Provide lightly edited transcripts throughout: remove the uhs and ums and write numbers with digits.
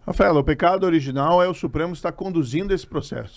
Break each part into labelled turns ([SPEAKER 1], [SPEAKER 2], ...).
[SPEAKER 1] Rafael, o pecado original é o Supremo estar conduzindo esse processo.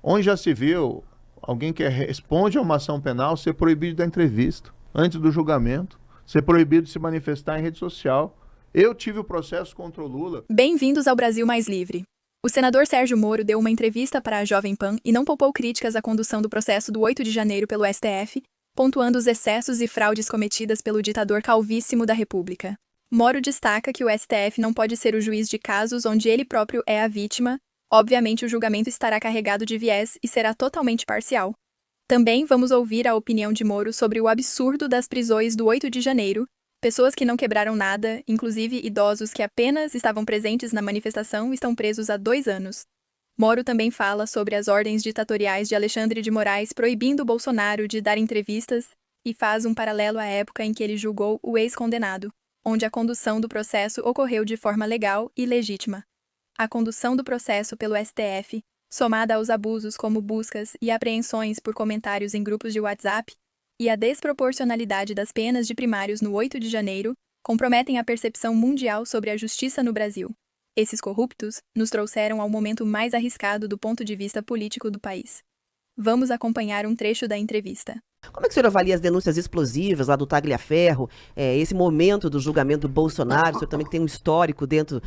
[SPEAKER 1] Onde já se viu alguém que responde a uma ação penal ser proibido da entrevista antes do julgamento, ser proibido de se manifestar em rede social. Eu tive o processo contra o Lula.
[SPEAKER 2] Bem-vindos ao Brasil Mais Livre. O senador Sérgio Moro deu uma entrevista para a Jovem Pan e não poupou críticas à condução do processo do 8 de janeiro pelo STF, pontuando os excessos e fraudes cometidas pelo ditador calvíssimo da República. Moro destaca que o STF não pode ser o juiz de casos onde ele próprio é a vítima. Obviamente, o julgamento estará carregado de viés e será totalmente parcial. Também vamos ouvir a opinião de Moro sobre o absurdo das prisões do 8 de janeiro, pessoas que não quebraram nada, inclusive idosos que apenas estavam presentes na manifestação, estão presos há 2 anos. Moro também fala sobre as ordens ditatoriais de Alexandre de Moraes proibindo Bolsonaro de dar entrevistas e faz um paralelo à época em que ele julgou o ex-condenado, onde a condução do processo ocorreu de forma legal e legítima. A condução do processo pelo STF, somada aos abusos como buscas e apreensões por comentários em grupos de WhatsApp, e a desproporcionalidade das penas de primários no 8 de janeiro, comprometem a percepção mundial sobre a justiça no Brasil. Esses corruptos nos trouxeram ao momento mais arriscado do ponto de vista político do país. Vamos acompanhar um trecho da entrevista.
[SPEAKER 3] Como é que o senhor avalia as denúncias explosivas lá do Tagliaferro, esse momento do julgamento do Bolsonaro? O senhor também que tem um histórico dentro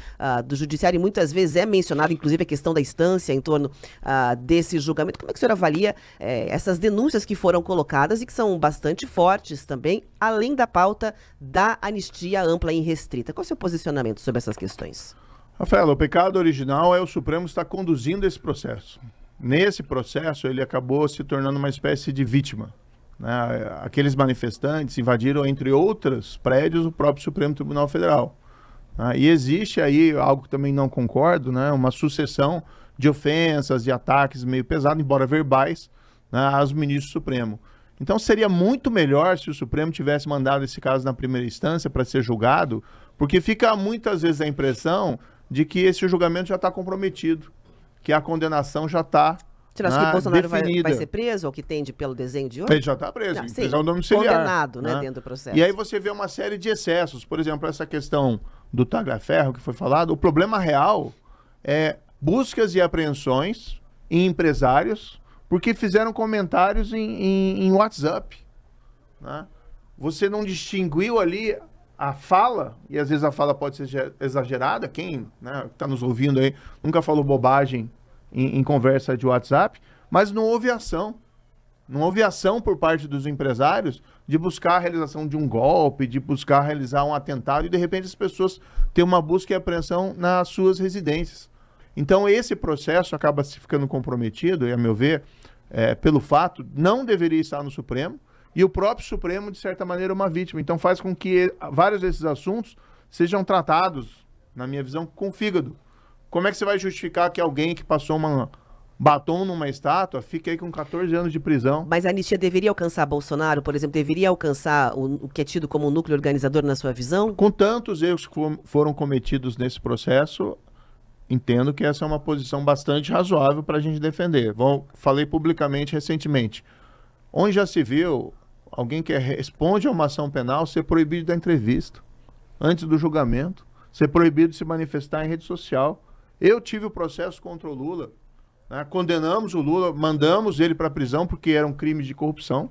[SPEAKER 3] do judiciário e muitas vezes é mencionado, inclusive, a questão da instância em torno desse julgamento. Como é que o senhor avalia essas denúncias que foram colocadas e que são bastante fortes também, além da pauta da anistia ampla e restrita? Qual é o seu posicionamento sobre essas questões?
[SPEAKER 1] Rafael, o pecado original é o Supremo estar conduzindo esse processo. Nesse processo, ele acabou se tornando uma espécie de vítima. Aqueles manifestantes invadiram, entre outros prédios, o próprio Supremo Tribunal Federal. E existe aí algo que também não concordo, uma sucessão de ofensas e ataques meio pesados, embora verbais, aos ministros do Supremo. Então seria muito melhor se o Supremo tivesse mandado esse caso na primeira instância para ser julgado, porque fica muitas vezes a impressão de que esse julgamento já está comprometido, que a condenação já está
[SPEAKER 3] Você acha que Bolsonaro
[SPEAKER 1] definida.
[SPEAKER 3] vai ser preso, ou que tende pelo desenho de hoje?
[SPEAKER 1] Ele já está preso,
[SPEAKER 3] Não, sim,
[SPEAKER 1] prisão domiciliar.
[SPEAKER 3] condenado, dentro do processo.
[SPEAKER 1] E aí você vê uma série de excessos. Por exemplo, essa questão do Tagliaferro que foi falado, o problema real é buscas e apreensões em empresários porque fizeram comentários em WhatsApp. Você não distinguiu ali a fala, e às vezes a fala pode ser exagerada, quem está nos ouvindo aí nunca falou bobagem em conversa de WhatsApp, mas não houve ação. Não houve ação por parte dos empresários de buscar a realização de um golpe, de buscar realizar um atentado, e de repente as pessoas têm uma busca e apreensão nas suas residências. Então esse processo acaba se ficando comprometido, e a meu ver, pelo fato, não deveria estar no Supremo, e o próprio Supremo, de certa maneira, é uma vítima. Então faz com que vários desses assuntos sejam tratados, na minha visão, com fígado. Como é que você vai justificar que alguém que passou batom numa estátua fique aí com 14 anos de prisão?
[SPEAKER 3] Mas a anistia deveria alcançar Bolsonaro, por exemplo, deveria alcançar o que é tido como um núcleo organizador na sua visão?
[SPEAKER 1] Com tantos erros que foram cometidos nesse processo, entendo que essa é uma posição bastante razoável para a gente defender. Falei publicamente recentemente. Onde já se viu alguém que responde a uma ação penal ser proibido da entrevista antes do julgamento, ser proibido de se manifestar em rede social. Eu tive o processo contra o Lula, condenamos o Lula, mandamos ele para a prisão porque eram crimes de corrupção,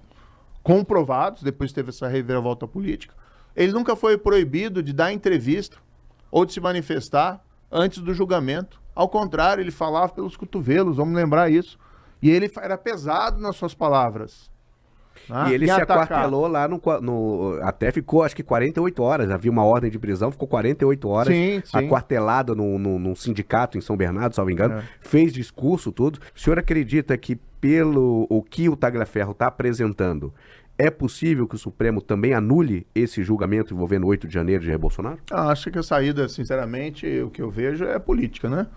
[SPEAKER 1] comprovados, depois teve essa reviravolta política. Ele nunca foi proibido de dar entrevista ou de se manifestar antes do julgamento. Ao contrário, ele falava pelos cotovelos, vamos lembrar isso. E ele era pesado nas suas palavras.
[SPEAKER 4] E ele se aquartelou lá até ficou, acho que 48 horas. Havia uma ordem de prisão, ficou 48 horas aquartelado num sindicato em São Bernardo, salvo engano. Fez discurso, tudo. O senhor acredita que, pelo o que o Tagliaferro está apresentando, é possível que o Supremo também anule esse julgamento envolvendo o 8 de janeiro de Jair Bolsonaro?
[SPEAKER 1] Acho que a saída, sinceramente, o que eu vejo é política,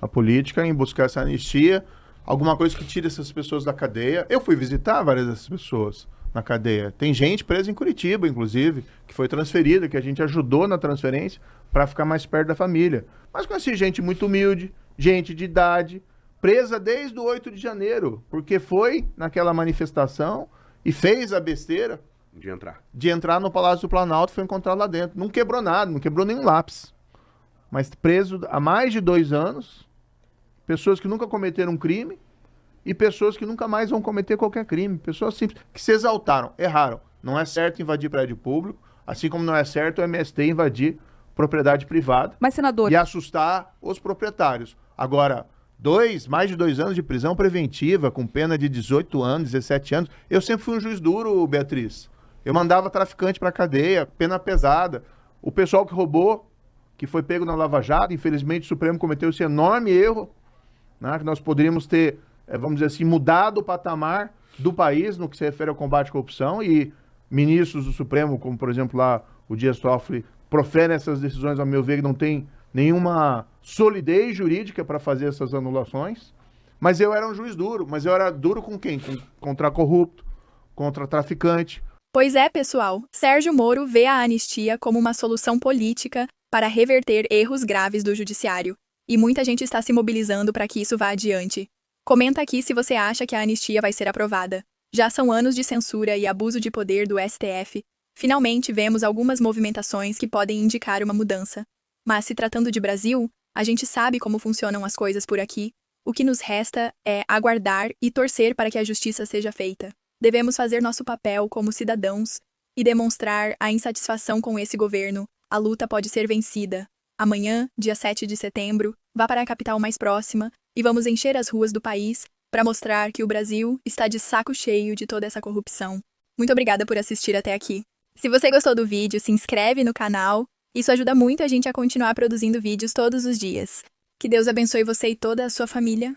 [SPEAKER 1] A política em buscar essa anistia, alguma coisa que tire essas pessoas da cadeia. Eu fui visitar várias dessas pessoas na cadeia. Tem gente presa em Curitiba, inclusive, que foi transferida, que a gente ajudou na transferência para ficar mais perto da família. Mas conheci gente muito humilde, gente de idade, presa desde o 8 de janeiro, porque foi naquela manifestação e fez a besteira de entrar no Palácio do Planalto e foi encontrado lá dentro. Não quebrou nada, não quebrou nenhum lápis. mas preso há mais de 2 anos, pessoas que nunca cometeram um crime e pessoas que nunca mais vão cometer qualquer crime, pessoas simples, que se exaltaram, erraram. Não é certo invadir prédio público, assim como não é certo o MST invadir propriedade privada.
[SPEAKER 5] Mas, senador...
[SPEAKER 1] E assustar os proprietários. Agora, mais de 2 anos de prisão preventiva, com pena de 18 anos, 17 anos. Eu sempre fui um juiz duro, Beatriz. Eu mandava traficante para cadeia, pena pesada. O pessoal que roubou, que foi pego na Lava Jato, infelizmente o Supremo cometeu esse enorme erro, né, que nós poderíamos ter, vamos dizer assim, mudado o patamar do país no que se refere ao combate à corrupção, e ministros do Supremo, como por exemplo lá o Dias Toffoli, proferem essas decisões, ao meu ver, que não tem nenhuma solidez jurídica para fazer essas anulações. Mas eu era um juiz duro. Mas eu era duro com quem? Contra corrupto, contra traficante.
[SPEAKER 2] Pois é, pessoal. Sérgio Moro vê a anistia como uma solução política para reverter erros graves do judiciário. E muita gente está se mobilizando para que isso vá adiante. Comenta aqui se você acha que a anistia vai ser aprovada. Já são anos de censura e abuso de poder do STF. Finalmente vemos algumas movimentações que podem indicar uma mudança. Mas se tratando de Brasil, a gente sabe como funcionam as coisas por aqui. O que nos resta é aguardar e torcer para que a justiça seja feita. Devemos fazer nosso papel como cidadãos e demonstrar a insatisfação com esse governo. A luta pode ser vencida. Amanhã, dia 7 de setembro, vá para a capital mais próxima e vamos encher as ruas do país para mostrar que o Brasil está de saco cheio de toda essa corrupção. Muito obrigada por assistir até aqui. Se você gostou do vídeo, se inscreve no canal. Isso ajuda muito a gente a continuar produzindo vídeos todos os dias. Que Deus abençoe você e toda a sua família.